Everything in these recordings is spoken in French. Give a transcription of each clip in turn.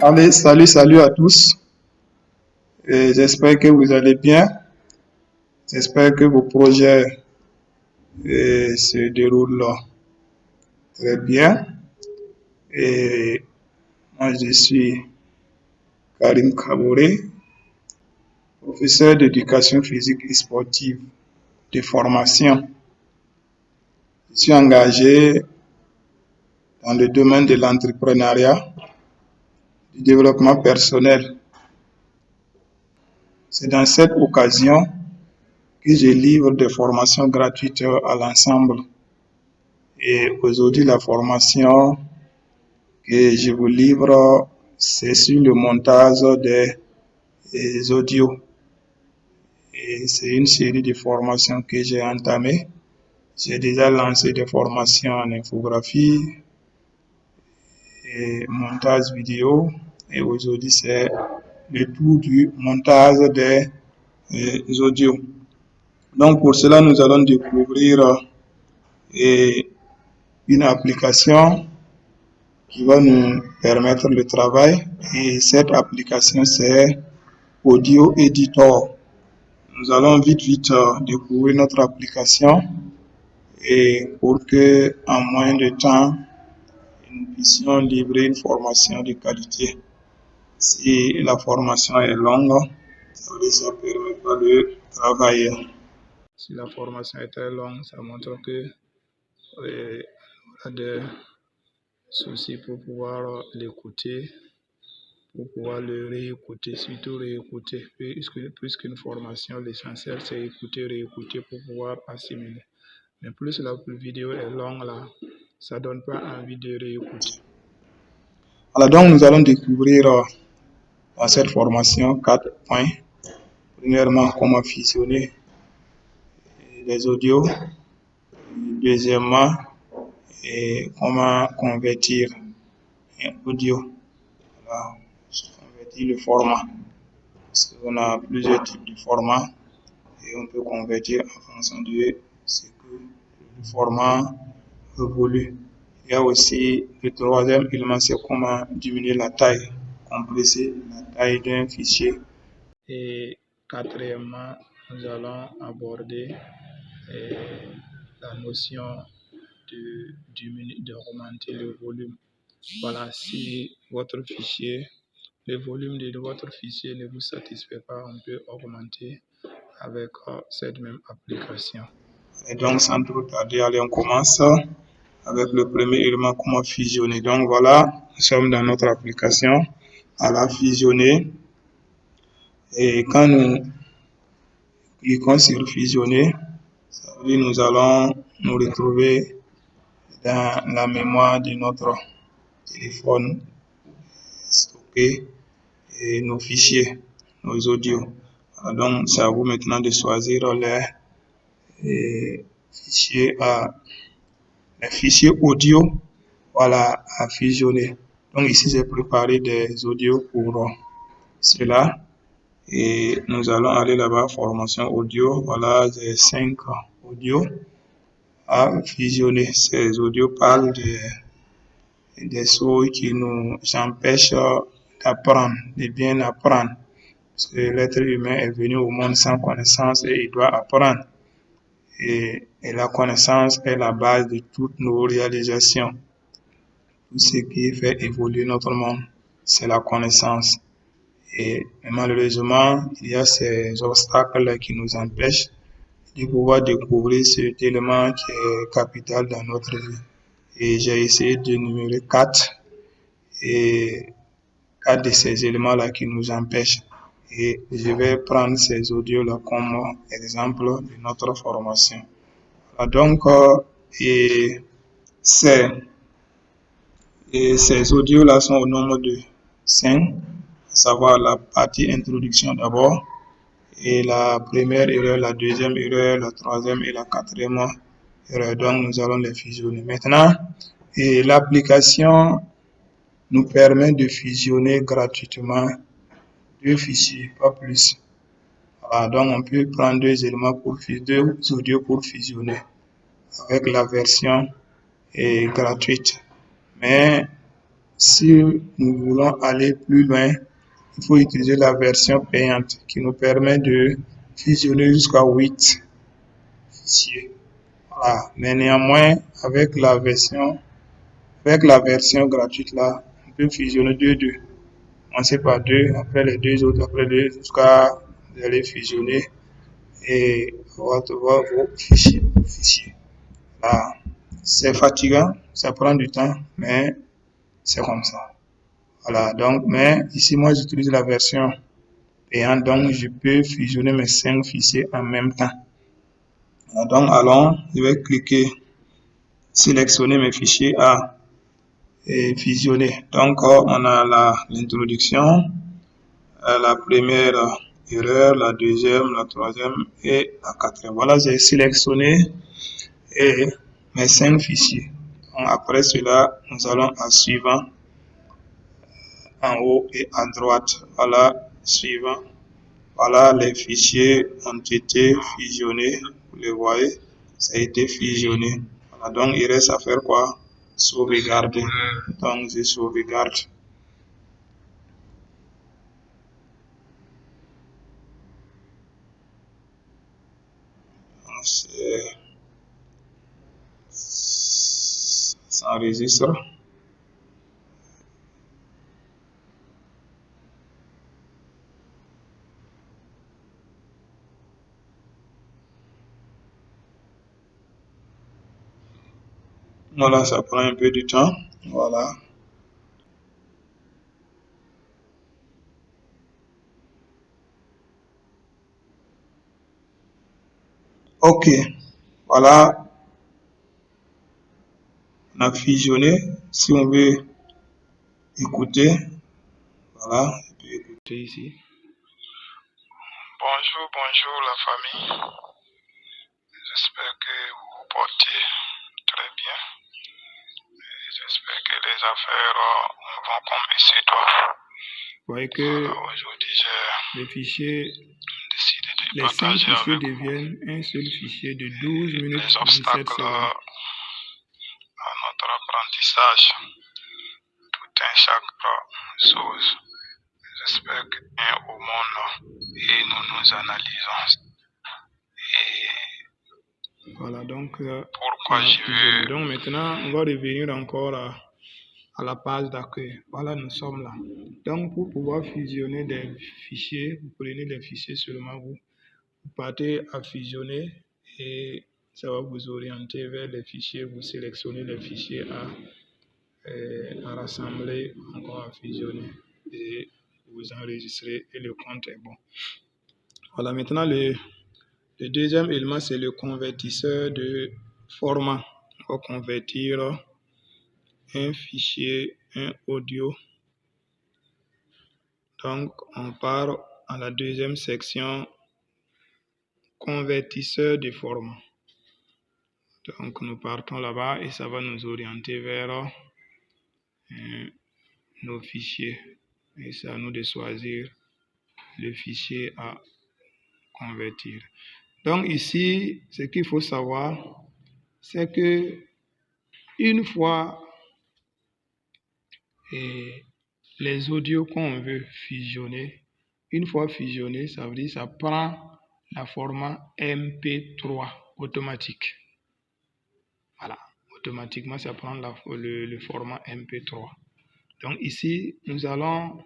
Allez, salut à tous. J'espère que vous allez bien. J'espère que vos projets se déroulent très bien. Et moi, je suis Karim Kabouré, professeur d'éducation physique et sportive de formation. Je suis engagé dans le domaine de l'entrepreneuriat, du développement personnel. C'est dans cette occasion que je livre des formations gratuites à l'ensemble. Et aujourd'hui, la formation que je vous livre, c'est sur le montage des audios. Et c'est une série de formations que j'ai entamées. J'ai déjà lancé des formations en infographie et montage vidéo. Et aujourd'hui, c'est le tour du montage des audios. Donc, pour cela, nous allons découvrir une application qui va nous permettre le travail. Et cette application, c'est Audio Editor. Nous allons vite découvrir notre application et pour que en moins de temps, nous puissions livrer une formation de qualité. Si la formation est longue, ça ne permet pas de travailler. Si la formation est très longue, ça montre que on a des soucis pour pouvoir l'écouter, pour pouvoir le réécouter, surtout réécouter, puisqu'une formation, l'essentiel c'est écouter, réécouter pour pouvoir assimiler. Mais plus la vidéo est longue là, ça donne pas envie de réécouter. Alors donc nous allons découvrir dans cette formation 4 points. Premièrement, comment fusionner les audios. Deuxièmement, comment convertir un audio. Voilà, convertir le format. Parce qu'on a plusieurs types de formats et on peut convertir en fonction de ce que le format évolue. Il y a aussi le troisième élément, c'est comment diminuer la taille, compresser la taille d'un fichier. Et quatrièmement, nous allons aborder la notion d'augmenter le volume. Voilà, si votre fichier, le volume de votre fichier ne vous satisfait pas, on peut augmenter avec cette même application. Et donc, sans trop tarder, allez, on commence avec le premier élément, comment fusionner. Donc voilà, nous sommes dans notre application, à la fusionner. Et quand nous cliquons sur fusionner, ça veut dire nous allons nous retrouver dans la mémoire de notre téléphone, stocker nos fichiers, nos audios. Alors donc, c'est à vous maintenant de choisir les fichiers audio, voilà, à fusionner. Donc ici, j'ai préparé des audios pour cela. Et nous allons aller là-bas, formation audio. Voilà, j'ai 5 audios à fusionner. Ces audios parlent des choses qui nous empêchent d'apprendre, de bien apprendre. Parce que l'être humain est venu au monde sans connaissance et il doit apprendre. Et la connaissance est la base de toutes nos réalisations. Tout ce qui fait évoluer notre monde, c'est la connaissance. Et malheureusement, il y a ces obstacles qui nous empêchent de pouvoir découvrir cet élément qui est capital dans notre vie. Et j'ai essayé d'énumérer 4 de ces éléments-là qui nous empêchent. Et je vais prendre ces audios-là comme exemple de notre formation. Donc, ces audios-là sont au nombre de 5, à savoir la partie introduction d'abord, et la première erreur, la deuxième erreur, la troisième et la quatrième erreur. Donc, nous allons les fusionner. Maintenant, l'application nous permet de fusionner gratuitement 2 fichiers, pas plus. Voilà, donc, on peut prendre 2 audios pour fusionner avec la version gratuite. Mais Si nous voulons aller plus loin, il faut utiliser la version payante qui nous permet de fusionner jusqu'à 8 fichiers. Voilà. Mais néanmoins, avec la version gratuite là, on peut fusionner deux. Commencer par deux, après les deux autres, après deux, jusqu'à les fusionner et avoir vos fichiers. Là, c'est fatigant, ça prend du temps, mais c'est comme ça. Voilà, donc, mais ici, moi, j'utilise la version payante, donc je peux fusionner mes 5 fichiers en même temps. Voilà, donc, allons, je vais cliquer, sélectionner mes fichiers à et fusionner. Donc, on a l'introduction, la première erreur, la deuxième, la troisième et la quatrième. Voilà, j'ai sélectionné et mes 5 fichiers. Donc, après cela, nous allons à suivant en haut et à droite. Voilà, suivant. Voilà, les fichiers ont été fusionnés. Vous les voyez, ça a été fusionné. Voilà, donc il reste à faire quoi? Sauvegarder. Donc, je sauvegarde. Ça enregistre. Voilà, ça prend un peu de temps. Voilà. Ok. Voilà, on a fusionné. Si on veut écouter, voilà, on peut écouter ici. Bonjour la famille. J'espère que vous vous portez très bien. J'espère que les affaires vont comme il se doit. Vous voyez que Aujourd'hui, j'ai les fichiers, décidé de les 5 partager fichiers avec vous deviennent un seul fichier de 12 minutes les 27 obstacles secondes. à notre apprentissage, tout un chaque chose. J'espère qu'un au monde et nous nous analysons. Et Voilà, donc pourquoi je veux... Donc maintenant, on va revenir encore à la page d'accueil. Voilà, nous sommes là. Donc pour pouvoir fusionner des fichiers, vous prenez les fichiers seulement, vous partez à fusionner et ça va vous orienter vers les fichiers. Vous sélectionnez les fichiers à rassembler, encore à fusionner et vous enregistrez et le compte est bon. Voilà, maintenant le deuxième élément, c'est le convertisseur de format. On va convertir un fichier, un audio. Donc, on part à la deuxième section, convertisseur de format. Donc, nous partons là-bas et ça va nous orienter vers nos fichiers. Et c'est à nous de choisir le fichier à convertir. Donc, ici, ce qu'il faut savoir, c'est que une fois les audios qu'on veut fusionner, une fois fusionné, ça veut dire que ça prend le format MP3 automatique. Voilà, automatiquement, ça prend le format MP3. Donc ici, nous allons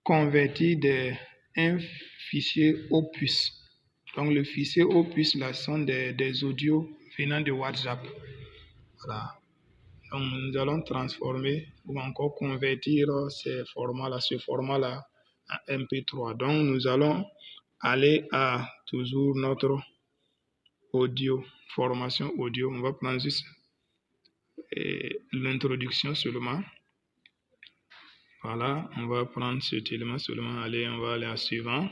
convertir un fichier opus. Donc le fichier opus, là, sont des audios venant de WhatsApp. Voilà. Donc nous allons transformer ou encore convertir ce format-là en MP3. Donc nous allons aller à toujours notre audio, formation audio. On va prendre juste l'introduction seulement. Voilà, on va prendre cet élément seulement. Allez, on va aller à suivant.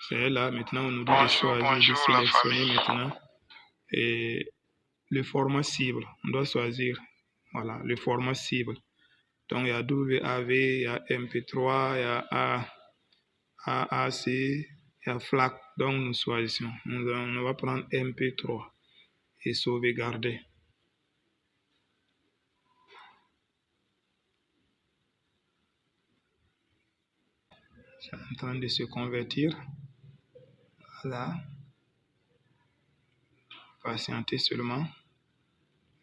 C'est là, maintenant on nous dit de choisir, de sélectionner maintenant et le format cible. On doit choisir, voilà, le format cible. Donc il y a WAV, il y a MP3, il y a AAC, il y a FLAC. Donc nous choisissons. On va prendre MP3 et sauvegarder. C'est en train de se convertir. Voilà. Patientez seulement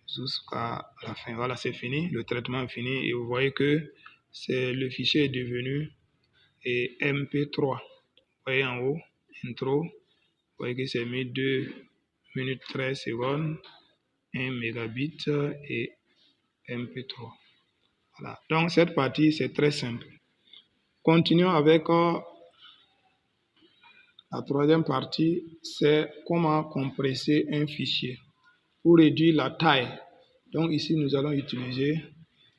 jusqu'à la fin. Voilà, c'est fini. Le traitement est fini et vous voyez que le fichier est devenu MP3. Vous voyez en haut, intro. Vous voyez que c'est mis 2 minutes 13 secondes, 1 mégabit et MP3. Voilà. Donc cette partie, c'est très simple. Continuons avec la troisième partie, c'est comment compresser un fichier pour réduire la taille. Donc ici, nous allons utiliser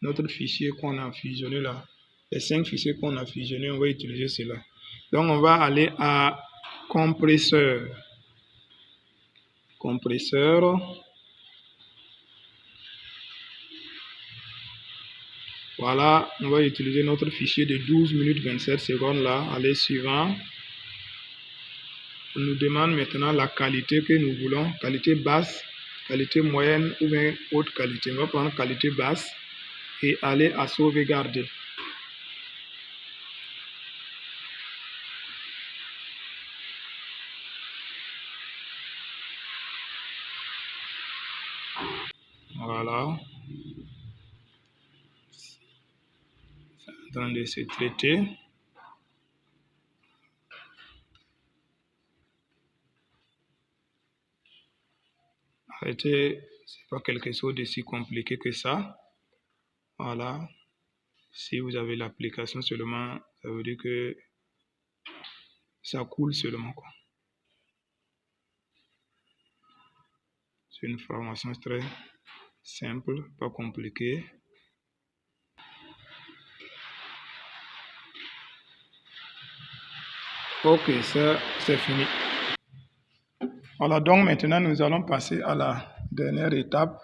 notre fichier qu'on a fusionné là. Les 5 fichiers qu'on a fusionnés, on va utiliser cela. Donc on va aller à compresseur. Compresseur. Voilà, on va utiliser notre fichier de 12 minutes 27 secondes là. Allez, suivant. On nous demande maintenant la qualité que nous voulons. Qualité basse, qualité moyenne ou bien haute qualité. On va prendre qualité basse et aller à sauvegarder. Voilà. C'est en train de se traiter. Arrêtez, c'est pas quelque chose de si compliqué que ça. Voilà. Si vous avez l'application seulement, ça veut dire que ça coule seulement, quoi. C'est une formation très simple, pas compliquée. Ok, ça c'est fini. Voilà, donc maintenant nous allons passer à la dernière étape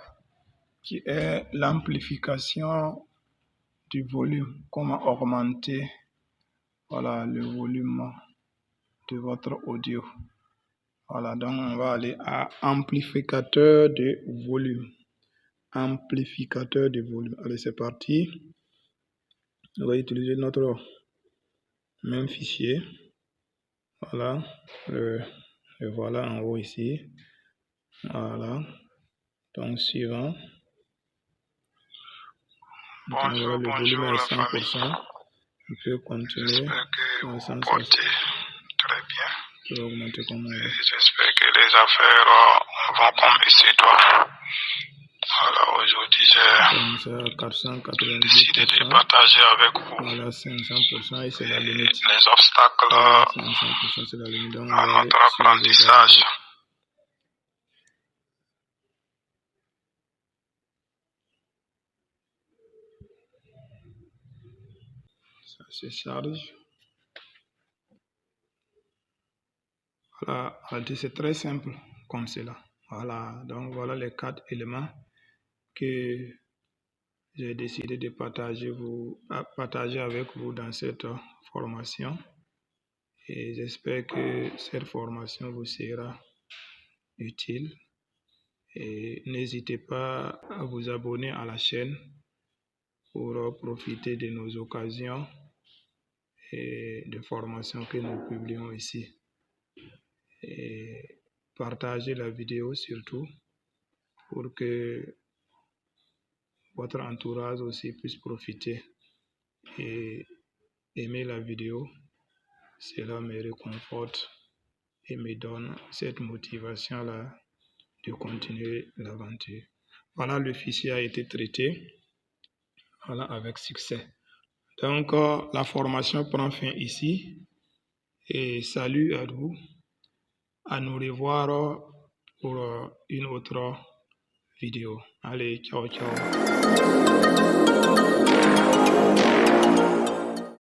qui est l'amplification du volume. Comment augmenter le volume de votre audio. Voilà, donc on va aller à amplificateur de volume. Amplificateur de volume. Allez, c'est parti. On va utiliser notre même fichier. Voilà. Et voilà en haut ici. Voilà. Donc, suivant. Bonjour, le volume est à 100%. famille. On peut continuer. J'espère que vous vous portez très bien. J'espère que les affaires vont comme il se doit. Voilà, aujourd'hui, j'ai décidé de partager avec vous voilà, 500% et c'est la limite. les obstacles Voilà, 500% c'est la limite. Donc, à notre apprentissage. Ça se charge. Voilà, c'est très simple comme cela. Voilà, donc voilà les 4 éléments que j'ai décidé de partager avec vous dans cette formation. Et j'espère que cette formation vous sera utile. Et n'hésitez pas à vous abonner à la chaîne pour profiter de nos occasions et de formations que nous publions ici. Et partagez la vidéo surtout pour que votre entourage aussi puisse profiter et aimer la vidéo. Cela me réconforte et me donne cette motivation-là de continuer l'aventure. Voilà, le fichier a été traité. Voilà, avec succès. Donc, la formation prend fin ici. Et salut à vous. À nous revoir pour une autre vidéo. Allez, ciao, ciao.